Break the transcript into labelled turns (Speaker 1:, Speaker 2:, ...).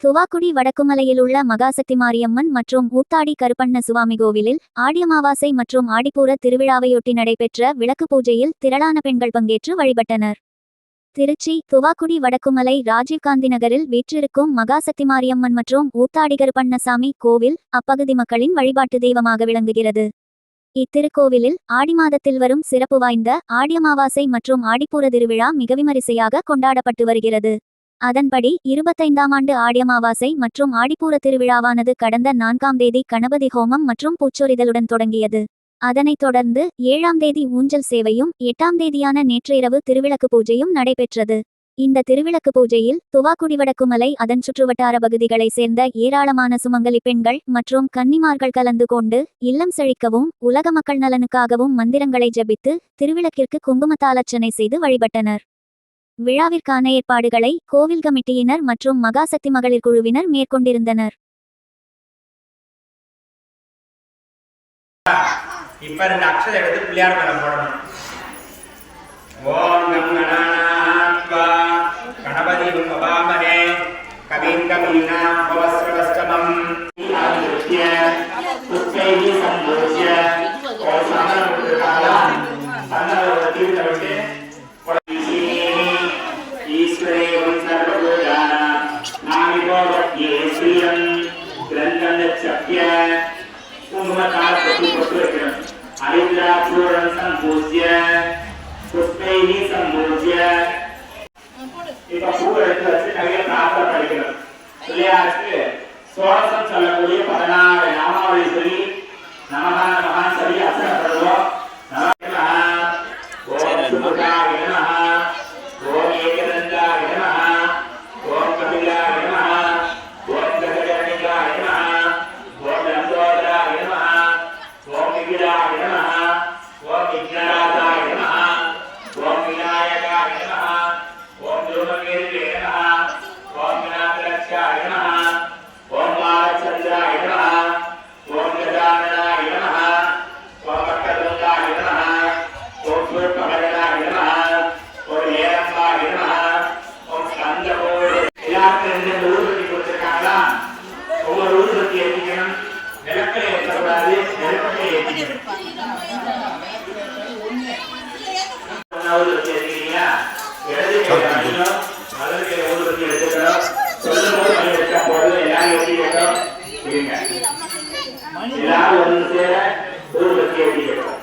Speaker 1: துவாக்குடி வடக்குமலையில் உள்ள மகாசக்தி மாரியம்மன் மற்றும் ஊத்தாடி கருப்பண்ண சுவாமி கோவிலில் ஆடி அமாவாசை மற்றும் ஆடிப்பூர திருவிழாவையொட்டி நடைபெற்ற விளக்கு பூஜையில் திரளான பெண்கள் பங்கேற்று வழிபட்டனர். திருச்சி துவாக்குடி வடக்குமலை ராஜீவ்காந்தி நகரில் வீற்றிருக்கும் மகாசக்தி மாரியம்மன் மற்றும் ஊத்தாடி கருப்பண்ணசாமி கோவில் அப்பகுதி மக்களின் வழிபாட்டு தெய்வமாக விளங்குகிறது. இத்திருக்கோவிலில் ஆடி மாதத்தில் வரும் சிறப்பு வாய்ந்த ஆடி அமாவாசை மற்றும் ஆடிப்பூர திருவிழா மிக விமரிசையாக கொண்டாடப்பட்டு வருகிறது. அதன்படி 25ஆம் ஆண்டு ஆடி அமாவாசை மற்றும் ஆடிப்பூர திருவிழாவானது கடந்த 4ஆம் தேதி கணபதி ஹோமம் மற்றும் பூச்சொரிதலுடன் தொடங்கியது. அதனைத் தொடர்ந்து 7ஆம் தேதி ஊஞ்சல் சேவையும் 8ஆம் தேதியான நேற்று இரவு திருவிளக்கு பூஜையும் நடைபெற்றது. இந்த திருவிளக்கு பூஜையில் துவாக்குடி வடக்குமலை அதன் சுற்றுவட்டார பகுதிகளைச் சேர்ந்த ஏராளமான சுமங்கலி பெண்கள் மற்றும் கன்னிமார்கள் கலந்து கொண்டு இல்லம் செழிக்கவும் உலக மக்கள் நலனுக்காகவும் மந்திரங்களை ஜபித்து திருவிளக்கிற்கு குங்குமத்தாலர்ச்சனை செய்து வழிபட்டனர். விழாவிற்கான ஏற்பாடுகளை கோவில் கமிட்டியினர் மற்றும் மகாசக்தி மகளிர் குழுவினர் மேற்கொண்டிருந்தனர்.
Speaker 2: இப்ப ரெண்டு அக்ஷதை எடுத்து பிள்ளையார் மேல போடணும். ஓம் கம் கணநாத்வா கணபதி பவாமஹே கவிம் கவீனா பவஸ்ரவஸ்தமம் ஆதித்ய புஷ்பைஹி சம்பூஜ்ய கோசமனமுத்ராலாம் சன்னவதி தருணே ஈஸ்வரே சர்வபூதானாம் நாமிகோவத்யே ஸ்ரீயம் கிரந்தநச்சப்ய குங்குமத்தால் பொட்டு வைக்கணும். அரித்ராபூரம் சம்பூஜ்ய புஷ்பைஹி சம்பூஜ்ய இப்ப பூ எடுத்து வச்சு நிறைய பிரார்த்தனை படிக்கணும். பிள்ளையாருக்கு சோடசம் சொல்லக்கூடிய 16 நாமாவளி சொல்லி நமஹா நமஹா சொல்லி அர்ச்சனைப்படுவோம். ஓம் சுமுகாய நமஹ, ஓம் ஏகதந்தாய நமஹ, ஓம் கபிலாய நமஹ, ஓம் கஜகர்ணிகாய நமஹ, ஓம் லம்போதராய நமஹ, ஓம் விகிலாய நமஹ, ஓம் விக்னராஜாய நமஹ, ஓம் விநாயகாய நமஹ, ஓம் துருமகேதுவே நமஹ, ஓம் விநாயகலக்ஷ்யாய நமஹ, ஓம் பாலச்சந்திராய நமஹ, ஓம் கஜானனாய நமஹ, ஓம் பக்கதுண்டாய நமஹ, ஓம் சூர்பகரணாய நமஹ, ஓம் ஏரம்பாய நமஹ, ஓம் ஸ்கந்தகோடு. எல்லாருக்கும் 2 ஊதுபத்தி கொடுத்திருக்காங்களா? ஒவ்வொரு ஊதுபத்தி ஏற்றிக்கணும். விளக்கில் ஏற்றக்கூடாது, நெருப்பத்தை ஏற்றிக்கணும். ஊதுபத்தி ஏற்றிக்கிறீங்களா? இடது கையில் அடிக்கணும், வலது கையில் ஊதுபத்தி எடுத்துக்கணும். சொல்லும் போது கை வச்சா போதும். எல்லாரும் ஏற்றிக்கணும். இருங்க, எல்லாரும் ஒன்று சேர ஊதுபத்தி ஏற்றிக்கணும்.